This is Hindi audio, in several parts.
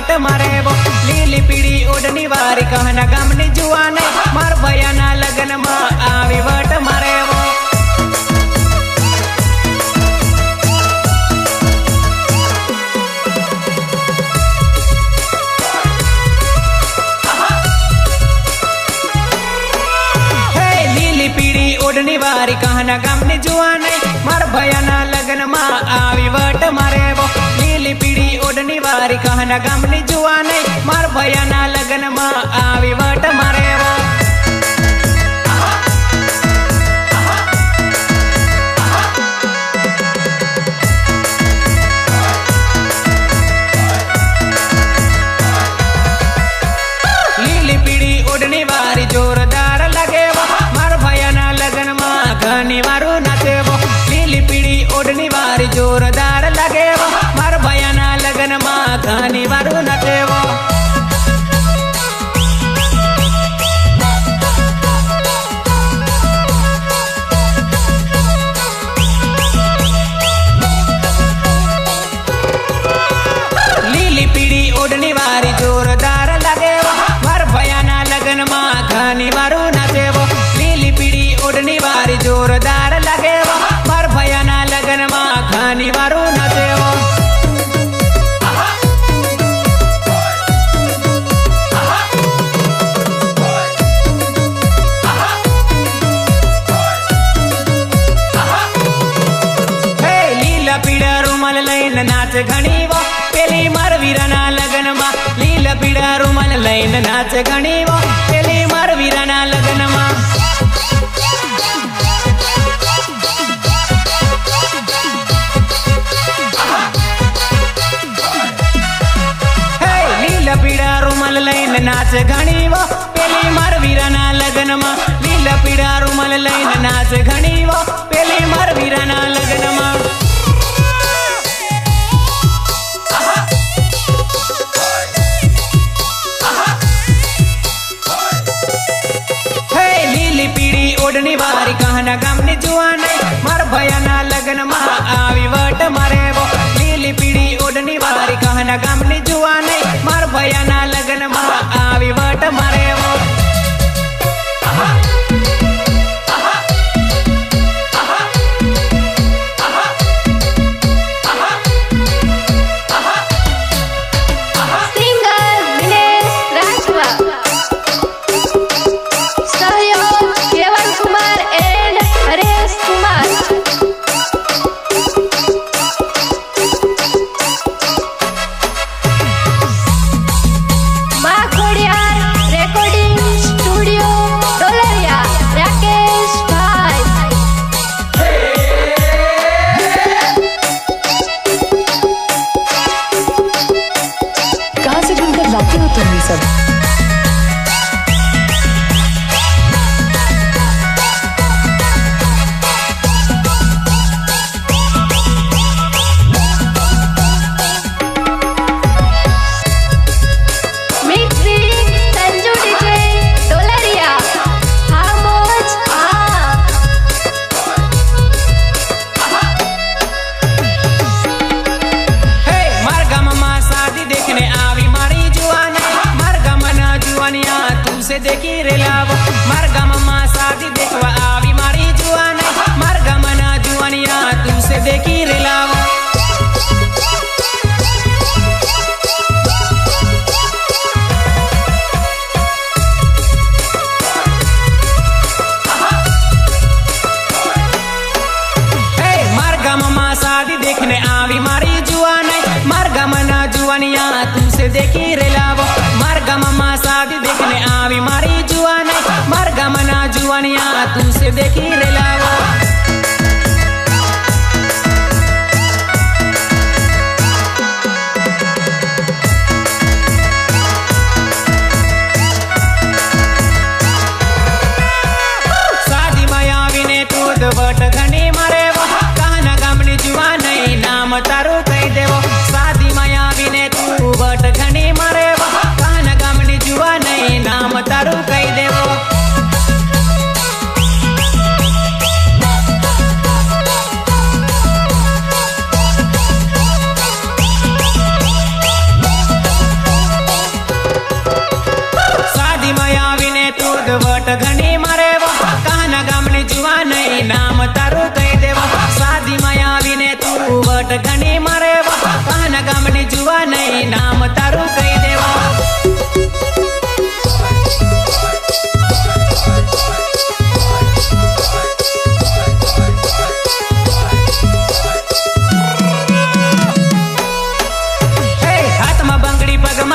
वट मारे वो लीली पीड़ी ओढ़नी वारी कहना गामनी जुआन मार भयाना लगन में आवी वट मारे वो। ओढ़नी वारी कहना गामनी जुआन मार भयाना लगन में आवी वट मारे वो लीली पीड़ी ओढ़नी वारी कहना गामनी जुआन मार भयाना लगन में आवी वट मारे वो। लीली पीड़ी ओढ़नी वारी जोरदार लगे वो मार भयाना लगन में घनी वारू नाचे वो लीली पीड़ी ओढ़नी वारी जोरदार लगे वो मार भयाना लगन में घनी वारू नाचे वो। लीली पीड़ी ओढ़नी वारी जोरदार लगे वो मार भयाना लगन में घनी वारू नाचे वो लीली पीड़ी ओढ़नी वारी जोरदार लगे वो मार भयाना लगन में घनी वारू नाचे वो। लीला पीड़ा रुमाल लईन नाच घनी वो पेली मार वीराना लगन में लीला पीड़ा रुमाल लईन नाच घनी वो पेली मार वीराना लगन में। लीला पीड़ा रुमाल लईन नाच घनी वो पेली मार वीराना लगन में लीला पीड़ा रुमाल लईन नाच घनी वो पेली मार वीराना लगन में। लीली पीड़ी ओढ़नी वारी कहना गामनी जुआन मार भयाना लगन में आवी वट मारे वो लीली पीड़ी ओढ़नी वारी कहना गामनी जुआन मार भयाना लगन में आवी वट मारे वो। देखी रेलावो मार गममा शादी देखवा आवी मारी जुआन मार गमना जुआनिया तुमसे देखी रेलावो। मार गममा शादी देखने आवी मारी जुआन मार गमना जुआनिया तुमसे देखी रेलावो मार गममा शादी देखने आवी मारी जुआन मार गमना जुआनिया तुमसे देखी रेलावो। शादी मायावी ने तूद वट घनी मारे वो कहना गामनी जुआन नाम तारू कही देवो शादी मायावी ने तू वट घनी मारे वो कहना गामनी जुआन नाम तारू कही देवो। वट घनी मारे कहना गामनी जुआ नहीं नाम तारू कही देवा।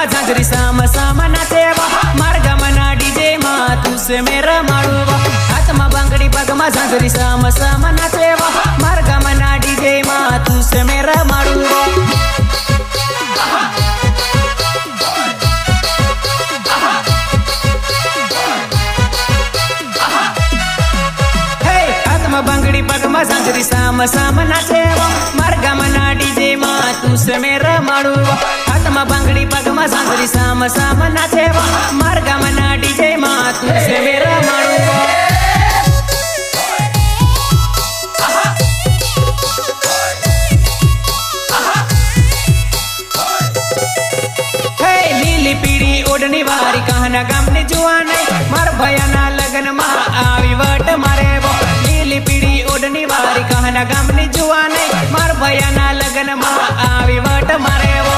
झांझरी साम साम नाचेवा मार्गा मना डीजे मा तुसे मेरा माड़ूवा। हाथ में बांगड़ी पग में झांझरी साम साम नाचेवा मार्गा मना डीजे मा तुसे मेरा माड़ूवा। बांगड़ी पग में झांझरी साम साम नाचेवा मार्गा मना डीजे मा तुसे मेरा माड़ूवा। हाथ में बांगड़ी पग में झांझरी साम साम नाचेवा मार्गा मना डीजे मा तुसे मेरा माड़ूवा। लीली पीड़ी ओढ़नी वारी कहना गामने जुआ नहीं मार भयाना लगन मा आवी वट मारे वो। लीली पीड़ी ओढ़नी वारी कहना गामने जुआ नहीं मार भयाना लगन मा आवी वट मारे वो।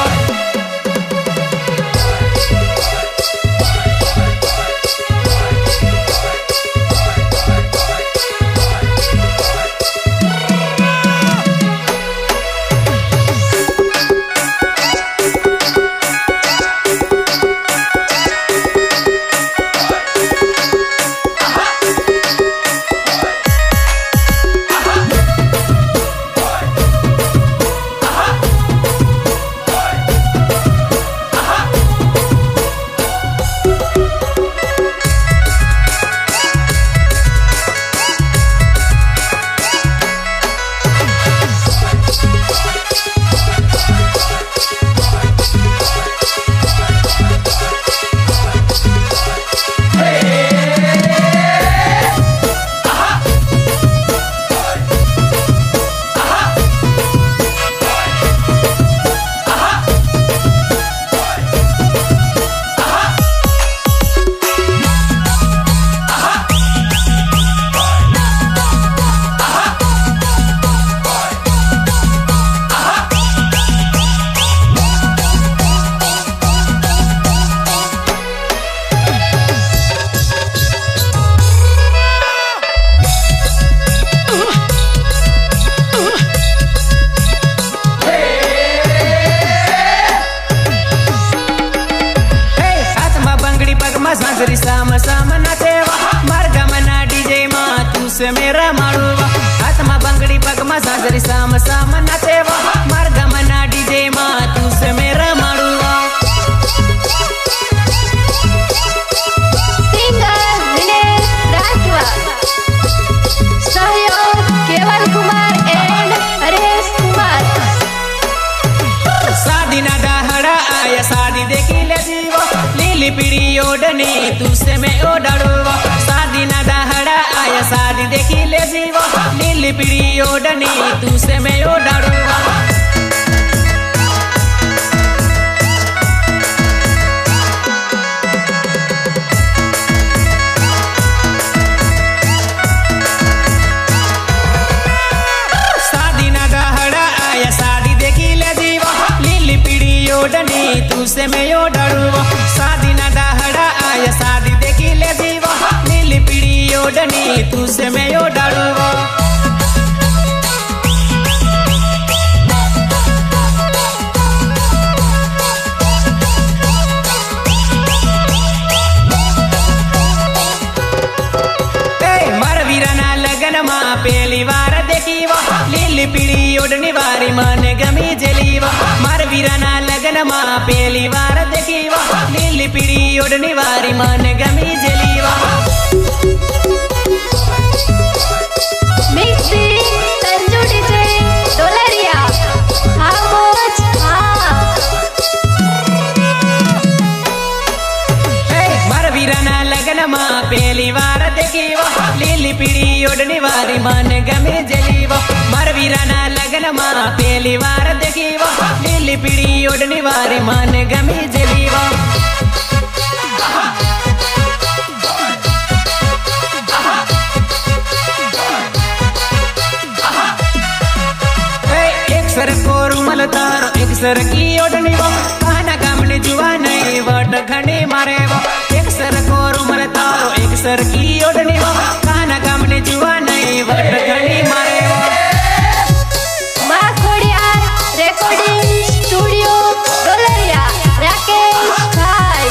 झांझरी साम साम नाचेवा मार्गा मना डीजे मा तुसे मेरा माड़ूवा। हाथ में बांगड़ी पग में झांझरी साम साम नाचेवा मार्गा मना डीजे मा तुसे मेरा माड़ूवा। सिंगर दिनेश राठवा, सहयोग केवल कुमार एंड हरेश कुमार। शादी ना दहड़ा आया शादी देखी ले जीवा लीली पीड़ी ओढ़नी तुसे मैं ओढ़ाड़ूवा। शादी ना दहड़ा आया शादी देखी ले जीवा लीली पीड़ी ओढ़नी तुसे मैं ओढ़ाड़ूवा। शादी ना दहड़ा आया शादी देखी ले जीवा लीली पीड़ी ओढ़नी तुसे मैं ओढ़ाड़ूवा। शादी ना दहड़ा आया शादी देखी ले जीवा लीली पीड़ी ओढ़नी तुसे मैं ओढ़ाड़ूवा। मार वीराना लगन मा पहली बार देखी वो लीली पीड़ी ओढ़नी वारी मन गमी जलीवा। मार वीराना लगन मा पहली बार देखी वो लीली पीड़ी ओढ़नी वारी मन गमी जलीवा। मिक्सिंग संजू डीजे डोलरिया। हाँ मोच हाँ। मार वीराना लगन मा पहली बार देखी वो लीली पीड़ी ओढ़नी वारी मन गमी जलीवा। मार वीराना लगन मा पहली बार देखी वो लीली पीड़ी ओढ़नी वारी मन गमी जलीवा। एक सर को सर की ओढ़नी वो काना गामने जुआ नहीं वट घने मारे वो एक सर को रुमल तारो एक सर की ओढ़नी वो काना गामने जुआ नहीं वट घने मारे वो Makodia Recording Studio Dolaria Rakesh Bhai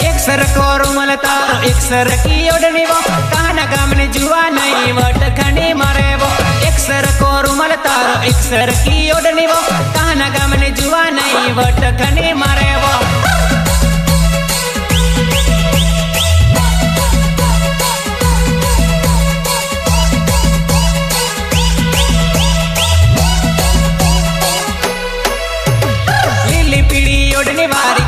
एक सर को रुमल तारो एक सर की ओढ़नी वो काना गामने जुआ नहीं वट घने मारे वो एक सर को रुमल तारो एक सर की ओढ़नी वो काना गामने जुआ नहीं वट घने मारे वो लीली पीड़ी ओढ़ने वाली